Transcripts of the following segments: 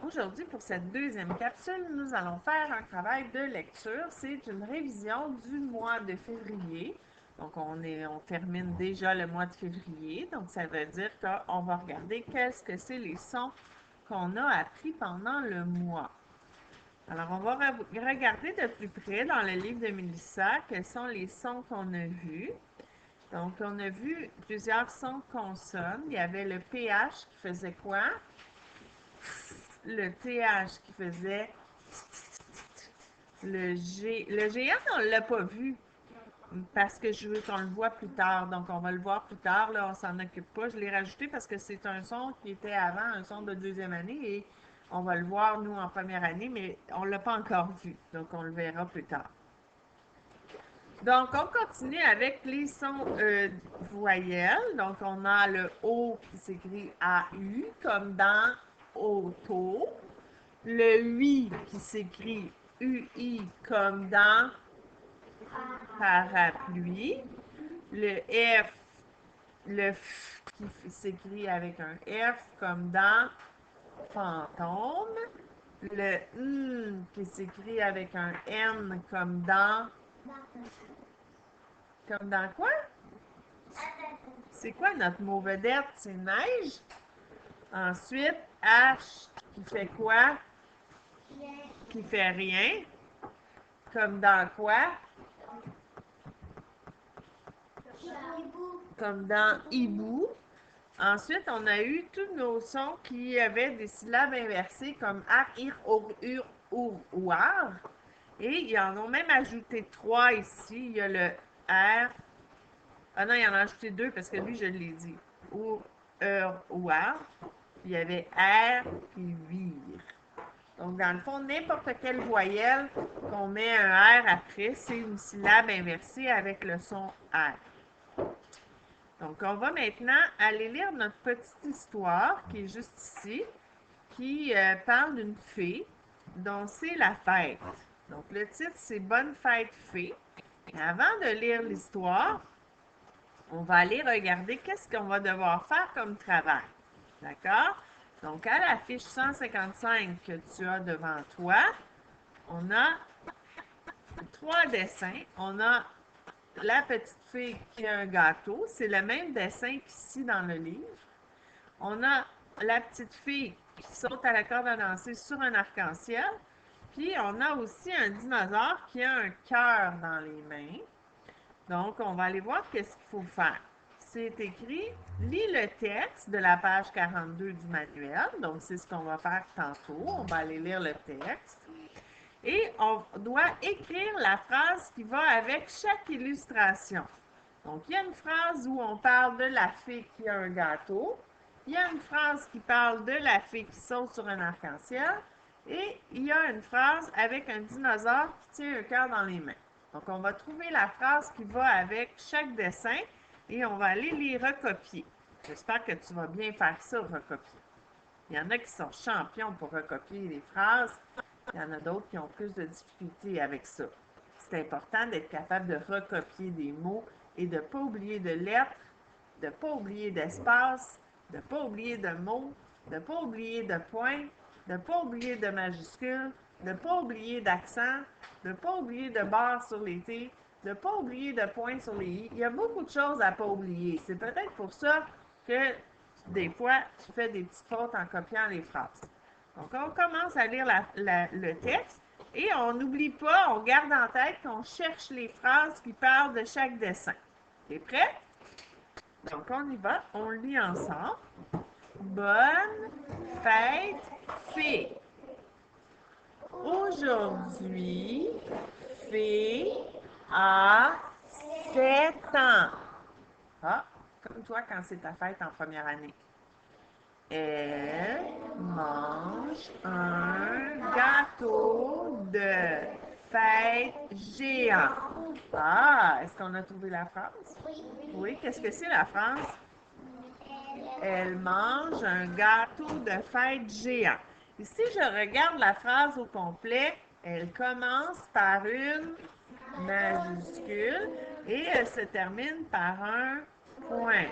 aujourd'hui, pour cette deuxième capsule, nous allons faire un travail de lecture. C'est une révision du mois de février. Donc, on termine déjà le mois de février. Donc, ça veut dire qu'on va regarder qu'est-ce que c'est les sons qu'on a appris pendant le mois. Alors, on va regarder de plus près dans le livre de Mélissa quels sont les sons qu'on a vus. Donc, on a vu plusieurs sons de consonnes. Il y avait le PH qui faisait quoi? Le TH qui faisait le G. Le GN, on ne l'a pas vu parce que je veux qu'on le voit plus tard. Donc, on va le voir plus tard. Là, on s'en occupe pas. Je l'ai rajouté parce que c'est un son qui était avant, un son de deuxième année et on va le voir, nous, en première année, mais on ne l'a pas encore vu. Donc, on le verra plus tard. Donc, on continue avec les sons voyelles. Donc, on a le O qui s'écrit AU, comme dans auto. Le UI qui s'écrit UI, comme dans parapluie. Le F qui s'écrit avec un F, comme dans fantôme. Le N qui s'écrit avec un N, comme dans... Comme dans quoi? C'est quoi notre mot vedette? C'est neige. Ensuite, H qui fait quoi? Qui fait rien. Comme dans quoi? Comme dans hibou. Ensuite, on a eu tous nos sons qui avaient des syllabes inversées comme ar, ir, or, ur, our, ouar. Et ils en ont même ajouté 3 ici. Il y a le R. Ah non, il en a ajouté 2 parce que lui, je l'ai dit. Our, ouar. Il y avait R et vire. Donc, dans le fond, n'importe quelle voyelle qu'on met un R après, c'est une syllabe inversée avec le son R. Donc, on va maintenant aller lire notre petite histoire qui est juste ici, qui parle d'une fée dont c'est la fête. Donc, le titre, c'est Bonne fête fée. Et avant de lire l'histoire, on va aller regarder qu'est-ce qu'on va devoir faire comme travail. D'accord? Donc, à la fiche 155 que tu as devant toi, on a 3 dessins. On a la petite fille qui a un gâteau. C'est le même dessin qu'ici dans le livre. On a la petite fille qui saute à la corde à danser sur un arc-en-ciel. Puis, on a aussi un dinosaure qui a un cœur dans les mains. Donc, on va aller voir qu'est-ce qu'il faut faire. C'est écrit, lis le texte de la page 42 du manuel. Donc, c'est ce qu'on va faire tantôt. On va aller lire le texte. Et on doit écrire la phrase qui va avec chaque illustration. Donc, il y a une phrase où on parle de la fée qui a un gâteau. Il y a une phrase qui parle de la fée qui saute sur un arc-en-ciel. Et il y a une phrase avec un dinosaure qui tient un cœur dans les mains. Donc, on va trouver la phrase qui va avec chaque dessin et on va aller les recopier. J'espère que tu vas bien faire ça, recopier. Il y en a qui sont champions pour recopier les phrases. Il y en a d'autres qui ont plus de difficultés avec ça. C'est important d'être capable de recopier des mots et de ne pas oublier de lettres, de ne pas oublier d'espace, de ne pas oublier de mots, de ne pas oublier de points, de ne pas oublier de majuscules, de ne pas oublier d'accent, de ne pas oublier de barres sur les T, de ne pas oublier de points sur les I. Il y a beaucoup de choses à ne pas oublier. C'est peut-être pour ça que des fois, tu fais des petites fautes en copiant les phrases. Donc, on commence à lire le texte et on n'oublie pas, on garde en tête qu'on cherche les phrases qui parlent de chaque dessin. T'es prêt? Donc, on y va, on lit ensemble. Bonne fête fée. Aujourd'hui, fée a 7 ans. Ah, comme toi quand c'est ta fête en première année. Elle mange un gâteau de fête géant. Ah, est-ce qu'on a trouvé la phrase? Oui, qu'est-ce que c'est la phrase? Elle mange un gâteau de fête géant. Et si je regarde la phrase au complet, elle commence par une majuscule et elle se termine par un point.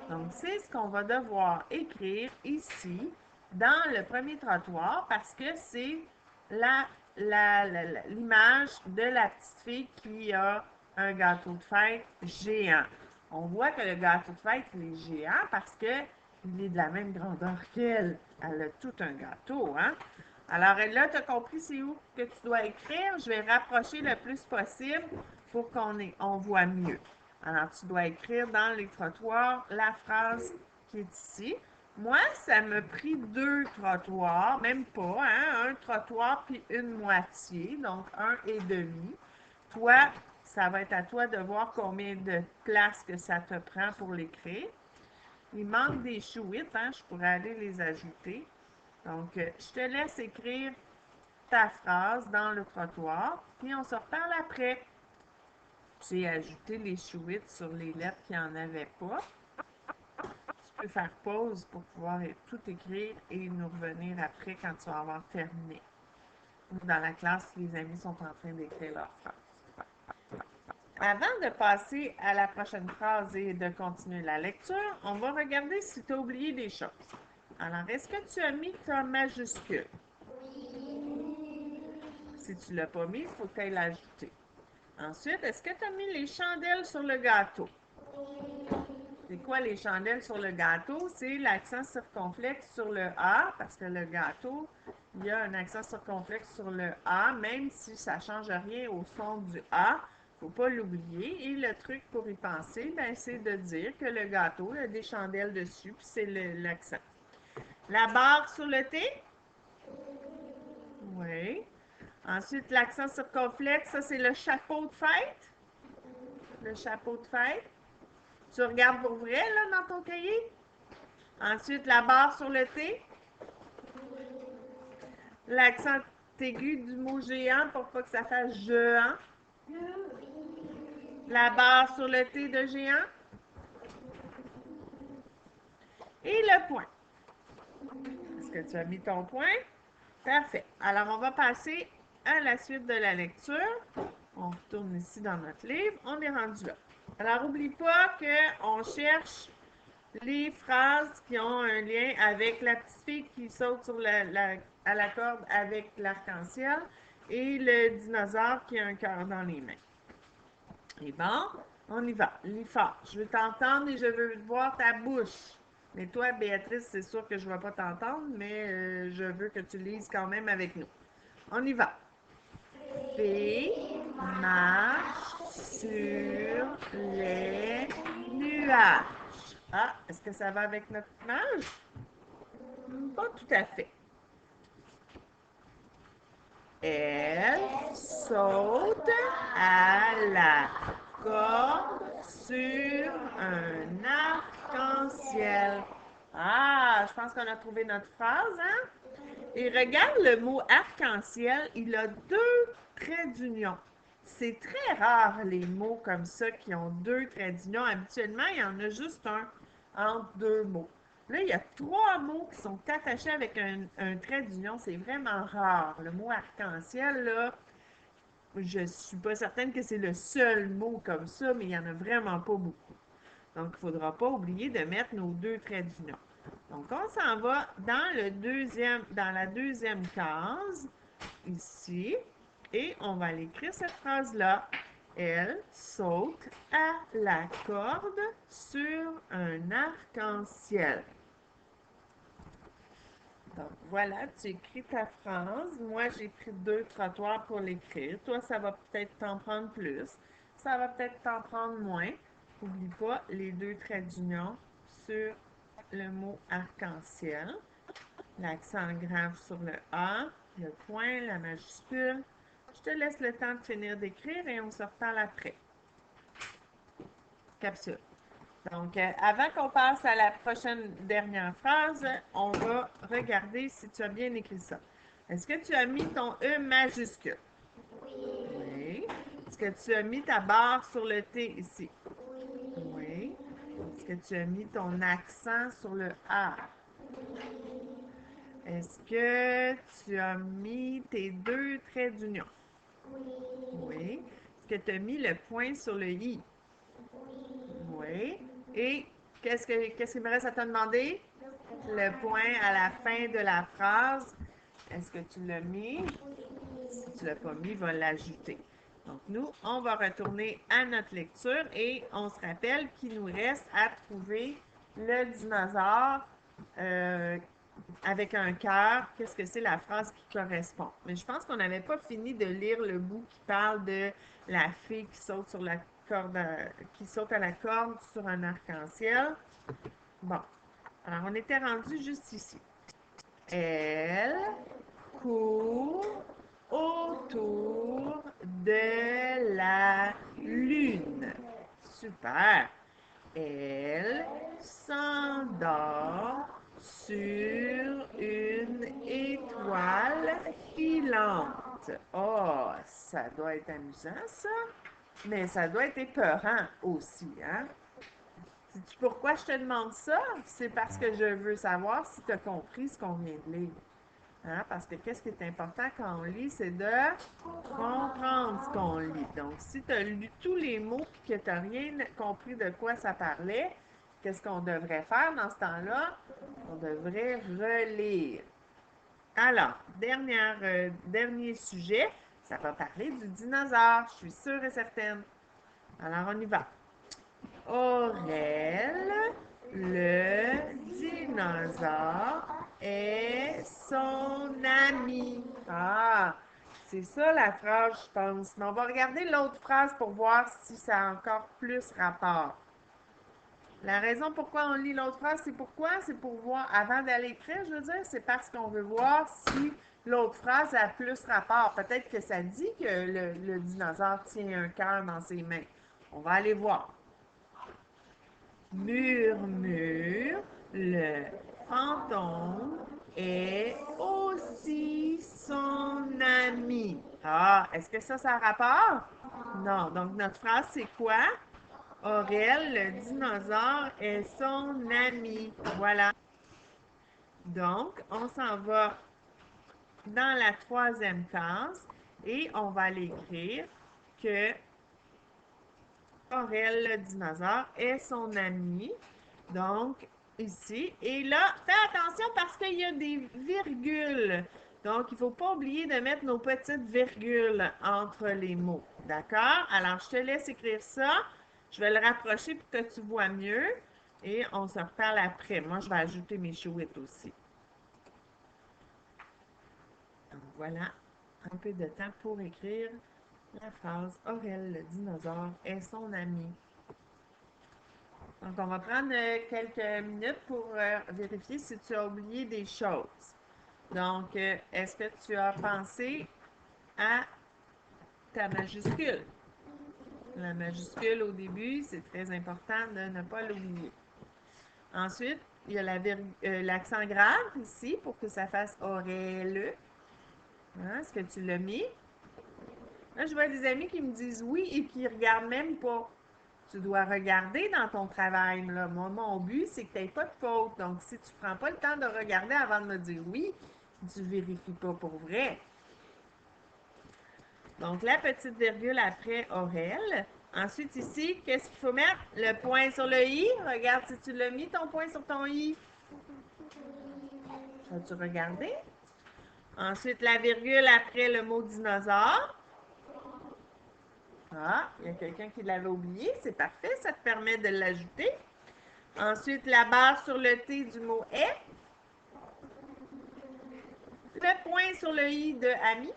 Donc, c'est ce qu'on va devoir écrire ici dans le premier trottoir parce que c'est l'image de la petite fille qui a un gâteau de fête géant. On voit que le gâteau de fête, il est géant parce qu'il est de la même grandeur qu'elle. Elle a tout un gâteau, hein? Alors là, tu as compris c'est où que tu dois écrire. Je vais rapprocher le plus possible pour qu'on voit mieux. Alors, tu dois écrire dans les trottoirs la phrase qui est ici. Moi, ça m'a pris 2 trottoirs, même pas, hein? Un trottoir puis une moitié, donc 1,5. Toi, ça va être à toi de voir combien de place que ça te prend pour l'écrire. Il manque des chouettes, hein? Je pourrais aller les ajouter. Donc, je te laisse écrire ta phrase dans le trottoir, puis on se reparle après. J'ai ajouté les chouettes sur les lettres qui n'en avaient pas. Tu peux faire pause pour pouvoir tout écrire et nous revenir après quand tu vas avoir terminé. Dans la classe, les amis sont en train d'écrire leur phrase. Avant de passer à la prochaine phrase et de continuer la lecture, on va regarder si tu as oublié des choses. Alors, est-ce que tu as mis ta majuscule? Si tu ne l'as pas mis, il faut que tu ailles l'ajouter. Ensuite, est-ce que tu as mis les chandelles sur le gâteau? C'est quoi les chandelles sur le gâteau? C'est l'accent circonflexe sur le A, parce que le gâteau, il y a un accent circonflexe sur le A, même si ça ne change rien au son du A. Il ne faut pas l'oublier. Et le truc pour y penser, ben, c'est de dire que le gâteau, il y a des chandelles dessus, puis c'est l'accent. La barre sur le T? Oui. Ensuite, l'accent circonflexe, ça c'est le chapeau de fête. Le chapeau de fête. Tu regardes pour vrai, là, dans ton cahier? Ensuite, la barre sur le T. L'accent aigu du mot géant pour pas que ça fasse géant. La barre sur le T de géant. Et le point. Est-ce que tu as mis ton point? Parfait. Alors, on va passer à la suite de la lecture. On retourne ici dans notre livre. On est rendu là. Alors, n'oublie pas qu'on cherche les phrases qui ont un lien avec la petite fille qui saute sur à la corde avec l'arc-en-ciel et le dinosaure qui a un cœur dans les mains. Et bon, on y va. Lis fort. Je veux t'entendre et je veux voir ta bouche. Mais toi, Béatrice, c'est sûr que je ne vais pas t'entendre, mais je veux que tu lises quand même avec nous. On y va. Fée marche sur les nuages. Ah, est-ce que ça va avec notre image? Pas tout à fait. Elle saute à la corde sur un arc-en-ciel. Ah, je pense qu'on a trouvé notre phrase, hein? Et regarde le mot arc-en-ciel, il a 2 traits d'union. C'est très rare les mots comme ça qui ont 2 traits d'union. Habituellement, il y en a juste un entre 2 mots. Là, il y a 3 mots qui sont attachés avec un trait d'union. C'est vraiment rare. Le mot arc-en-ciel, là, je ne suis pas certaine que c'est le seul mot comme ça, mais il n'y en a vraiment pas beaucoup. Donc, il ne faudra pas oublier de mettre nos 2 traits d'union. Donc, on s'en va dans la deuxième case, ici, et on va aller écrire cette phrase-là. Elle saute à la corde sur un arc-en-ciel. Donc, voilà, tu écris ta phrase. Moi, j'ai pris 2 trottoirs pour l'écrire. Toi, ça va peut-être t'en prendre plus. Ça va peut-être t'en prendre moins. N'oublie pas les 2 traits d'union sur le mot arc-en-ciel. L'accent grave sur le A, le point, la majuscule. Je te laisse le temps de finir d'écrire et on se reparle après. Capsule. Donc, avant qu'on passe à la prochaine dernière phrase, on va regarder si tu as bien écrit ça. Est-ce que tu as mis ton E majuscule? Oui. Est-ce que tu as mis ta barre sur le T ici? Oui. Est-ce que tu as mis ton accent sur le A? Est-ce que tu as mis tes 2 traits d'union? Oui. Est-ce que tu as mis le point sur le I? Oui. Et qu'est-ce qu'il me reste à te demander? le point à la fin de la phrase. Est-ce que tu l'as mis? Si tu ne l'as pas mis, va l'ajouter. Donc, nous, on va retourner à notre lecture et on se rappelle qu'il nous reste à trouver le dinosaure avec un cœur. Qu'est-ce que c'est la phrase qui correspond? Mais je pense qu'on n'avait pas fini de lire le bout qui parle de la fille qui saute sur la corde, qui saute à la corde sur un arc-en-ciel. Bon, alors on était rendu juste ici. Elle court autour de la lune. Super. Elle s'endort sur une étoile filante. Oh, ça doit être amusant, ça. Mais ça doit être épeurant aussi, hein? Sais-tu pourquoi je te demande ça? C'est parce que je veux savoir si tu as compris ce qu'on vient de lire. Hein? Parce que qu'est-ce qui est important quand on lit, c'est de comprendre ce qu'on lit. Donc, si tu as lu tous les mots et que tu n'as rien compris de quoi ça parlait, qu'est-ce qu'on devrait faire dans ce temps-là? On devrait relire. Alors, dernier sujet, ça va parler du dinosaure, je suis sûre et certaine. Alors, on y va. Aurel, le dinosaure, est son ami. Ah, c'est ça la phrase, je pense. Mais on va regarder l'autre phrase pour voir si ça a encore plus rapport. La raison pourquoi on lit l'autre phrase, c'est pourquoi? C'est pour voir, avant d'aller écrire, je veux dire, c'est parce qu'on veut voir si l'autre phrase a plus rapport. Peut-être que ça dit que le dinosaure tient un cœur dans ses mains. On va aller voir. Murmure, le fantôme est aussi son ami. Ah, est-ce que ça a rapport? Non. Donc, notre phrase, c'est quoi? Aurel, le dinosaure, est son ami. Voilà. Donc, on s'en va dans la troisième case et on va aller écrire que Aurel, le dinosaure, est son ami. Donc, ici. Et là, fais attention parce qu'il y a des virgules. Donc, il ne faut pas oublier de mettre nos petites virgules entre les mots. D'accord? Alors, je te laisse écrire ça. Je vais le rapprocher pour que tu vois mieux. Et on se reparle après. Moi, je vais ajouter mes chouettes aussi. Donc, voilà. Un peu de temps pour écrire la phrase Aurel, le dinosaure, est son ami. Donc, on va prendre quelques minutes pour vérifier si tu as oublié des choses. Donc, est-ce que tu as pensé à ta majuscule? La majuscule au début, c'est très important de ne pas l'oublier. Ensuite, il y a l'accent grave ici pour que ça fasse aurait-le. Hein, est-ce que tu l'as mis? Là, je vois des amis qui me disent oui et qui ne regardent même pas. Tu dois regarder dans ton travail. Là. Moi, mon but, c'est que tu n'aies pas de faute. Donc, si tu ne prends pas le temps de regarder avant de me dire oui, tu ne vérifies pas pour vrai. Donc, la petite virgule après Aurel. Ensuite, ici, qu'est-ce qu'il faut mettre? Le point sur le i. Regarde si tu l'as mis, ton point sur ton i. As-tu regardé? Ensuite, la virgule après le mot dinosaure. Ah, il y a quelqu'un qui l'avait oublié. C'est parfait, ça te permet de l'ajouter. Ensuite, la barre sur le T du mot est. Le point sur le i de ami.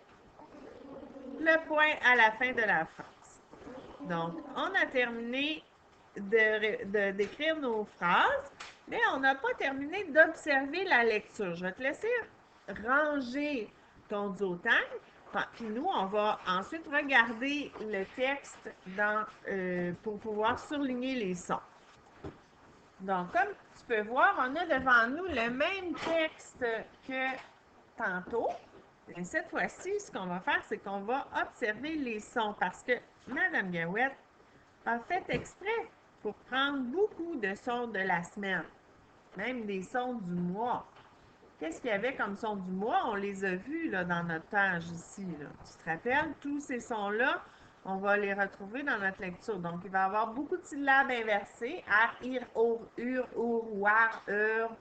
Le point à la fin de la phrase. Donc, on a terminé d'écrire nos phrases, mais on n'a pas terminé d'observer la lecture. Je vais te laisser ranger ton duotang, puis nous, on va ensuite regarder le texte pour pouvoir surligner les sons. Donc, comme tu peux voir, on a devant nous le même texte que tantôt. Et cette fois-ci, ce qu'on va faire, c'est qu'on va observer les sons parce que Mme Gouette a fait exprès pour prendre beaucoup de sons de la semaine, même des sons du mois. Qu'est-ce qu'il y avait comme sons du mois? On les a vus là, dans notre page ici. Là. Tu te rappelles? Tous ces sons-là, on va les retrouver dans notre lecture. Donc, il va y avoir beaucoup de syllabes inversées. Ar, ir, or, ur, war, ur.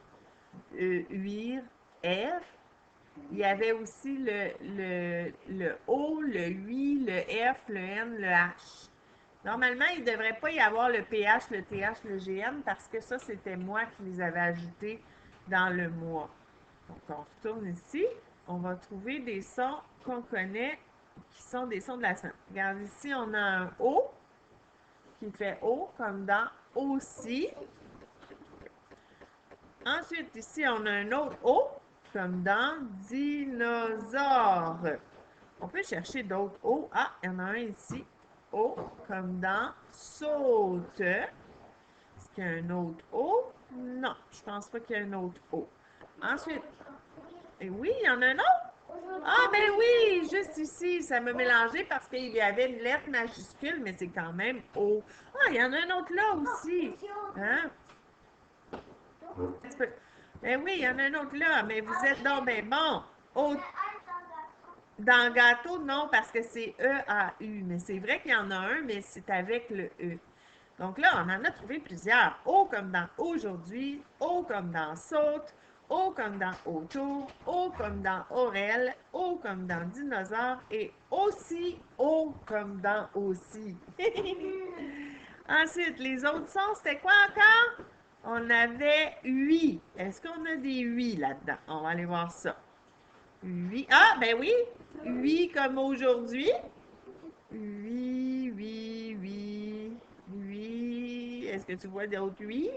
uir, F. Il y avait aussi le O, le UI, le F, le N, le H. Normalement, il ne devrait pas y avoir le PH, le TH, le GN parce que ça, c'était moi qui les avais ajoutés dans le mois. Donc, on retourne ici. On va trouver des sons qu'on connaît qui sont des sons de la semaine. Regarde ici, on a un O qui fait O comme dans aussi. Ensuite, ici, on a un autre O comme dans dinosaure. On peut chercher d'autres O. Ah, il y en a un ici. O comme dans saute. Est-ce qu'il y a un autre O? Non, je pense pas qu'il y a un autre O. Ensuite, et oui, il y en a un autre. Ah, ben oui, juste ici, ça m'a mélangé parce qu'il y avait une lettre majuscule, mais c'est quand même O. Ah, il y en a un autre là aussi. Hein? Ben oui, il y en a un autre là, mais vous êtes donc ben bon. O dans gâteau, non, parce que c'est E-A-U. Mais c'est vrai qu'il y en a un, mais c'est avec le E. Donc là, on en a trouvé plusieurs. O comme dans aujourd'hui, O comme dans saute, O comme dans autour, O comme dans Aurel, O comme dans dinosaure et aussi O comme dans aussi. Ensuite, les autres sons, c'était quoi encore? On avait 8. Est-ce qu'on a des 8 là-dedans? On va aller voir ça. 8. Ah, ben oui. 8 comme aujourd'hui. 8, 8, 8, 8. Est-ce que tu vois d'autres 8?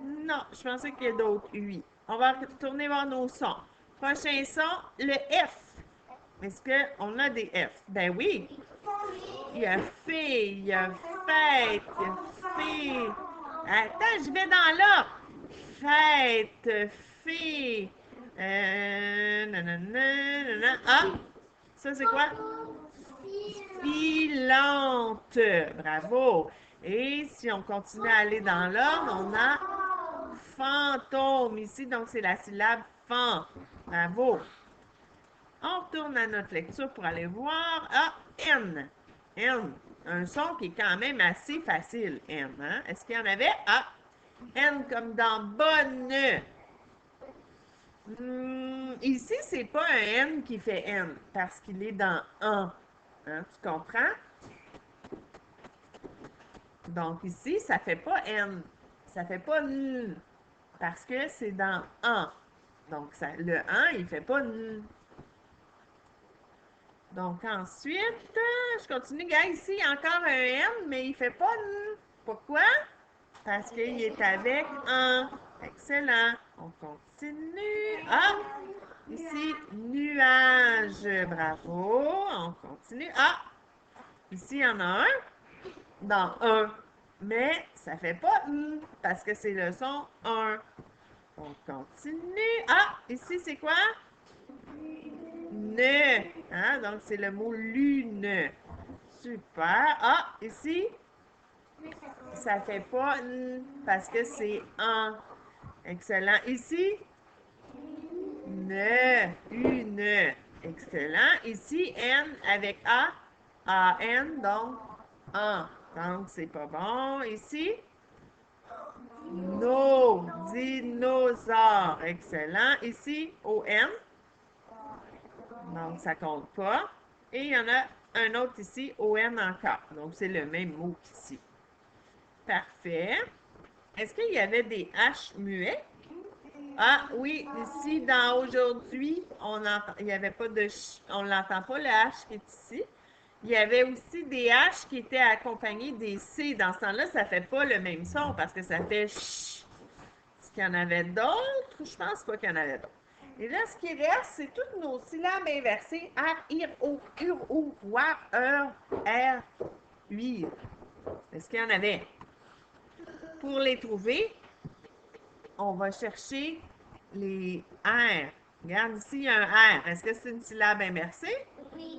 Non, je pensais qu'il y a d'autres 8. On va retourner voir nos sons. Prochain son, le F. Est-ce qu'on a des F? Ben oui. Il y a fée, il y a fête, il y a fée. Attends, je vais dans là. Fête, fée. Nanana, nanana. Ah, ça c'est quoi? Filante. Bravo. Et si on continue à aller dans l'ordre, on a fantôme ici, donc c'est la syllabe fan. Bravo. On retourne à notre lecture pour aller voir. Ah, N. N. Un son qui est quand même assez facile, N. Hein? Est-ce qu'il y en avait? Ah, N comme dans bonne. Ici, c'est pas un N qui fait N parce qu'il est dans un. Hein? Tu comprends? Donc ici, ça fait pas N. Ça fait pas N parce que c'est dans un. Donc ça, le 1, il fait pas N. Donc ensuite, je continue. Gars, ici, il y a encore un N, mais il ne fait pas N. Pourquoi? Parce qu'il est avec un. Excellent. On continue. Ah! Ici, nuage. Bravo. On continue. Ah! Ici, il y en a un dans un. Mais ça ne fait pas N parce que c'est le son 1. On continue. Ah! Ici, c'est quoi? Ne. Hein? Donc, c'est le mot lune. Super. Ah, ici, ça fait pas N parce que c'est un. Excellent. Ici, ne. Une. Excellent. Ici, N avec A. A-N, donc un. Donc, c'est pas bon. Ici, no. Dinosaure. Excellent. Ici, O-N. Donc, ça compte pas. Et il y en a un autre ici, ON encore. Donc, c'est le même mot qu'ici. Parfait. Est-ce qu'il y avait des H muets? Ah oui, ici, dans aujourd'hui, il n'y avait pas de on l'entend pas, le H qui est ici. Il y avait aussi des H qui étaient accompagnés des C. Dans ce temps-là, ça ne fait pas le même son parce que ça fait ch. Est-ce qu'il y en avait d'autres? Je pense pas qu'il y en avait d'autres. Et là, ce qui reste, c'est toutes nos syllabes inversées. R, IR, O, UR, OU, WAR, R, UIR. Est-ce qu'il y en avait? Pour les trouver, on va chercher les R. Regarde ici, il y a un R. Est-ce que c'est une syllabe inversée?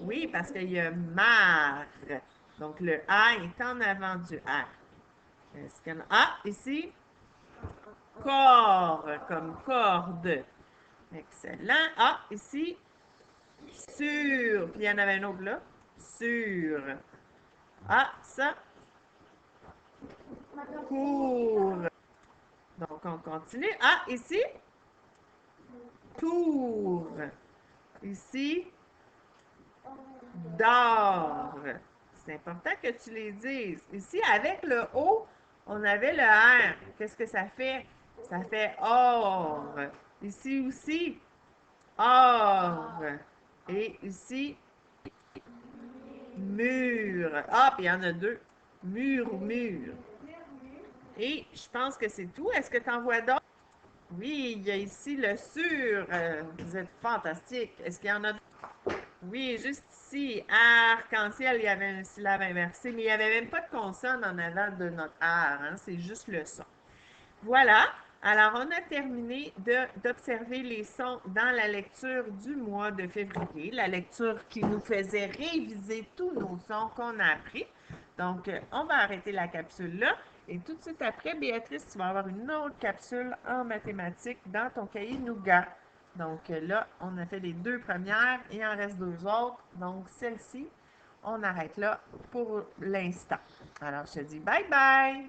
Oui, parce qu'il y a mar. Donc, le A est en avant du R. Est-ce qu'il y en a? Ah, ici, corps, comme corde. Excellent. Ah, ici, sur. Puis il y en avait un autre là. Sur. Ah, ça. Court. Donc, on continue. Ah, ici. tour. Ici, d'or. C'est important que tu les dises. Ici, avec le O, on avait le R. Qu'est-ce que ça fait? Ça fait or. Ici aussi, or. Et ici, mur. Ah, puis il y en a deux. Mur ou mur. Et je pense que c'est tout. Est-ce que tu en vois d'autres? Oui, il y a ici le sur. Vous êtes fantastique. Est-ce qu'il y en a d'autres? Oui, juste ici, arc-en-ciel, il y avait une syllabe inversée, mais il n'y avait même pas de consonne en avant de notre R, hein, c'est juste le son. Voilà, alors on a terminé d'observer les sons dans la lecture du mois de février, la lecture qui nous faisait réviser tous nos sons qu'on a appris. Donc, on va arrêter la capsule là. Et tout de suite après, Béatrice, tu vas avoir une autre capsule en mathématiques dans ton cahier Nougat. Donc là, on a fait les deux premières, il en reste deux autres. Donc, celle-ci, on arrête là pour l'instant. Alors, je te dis bye bye!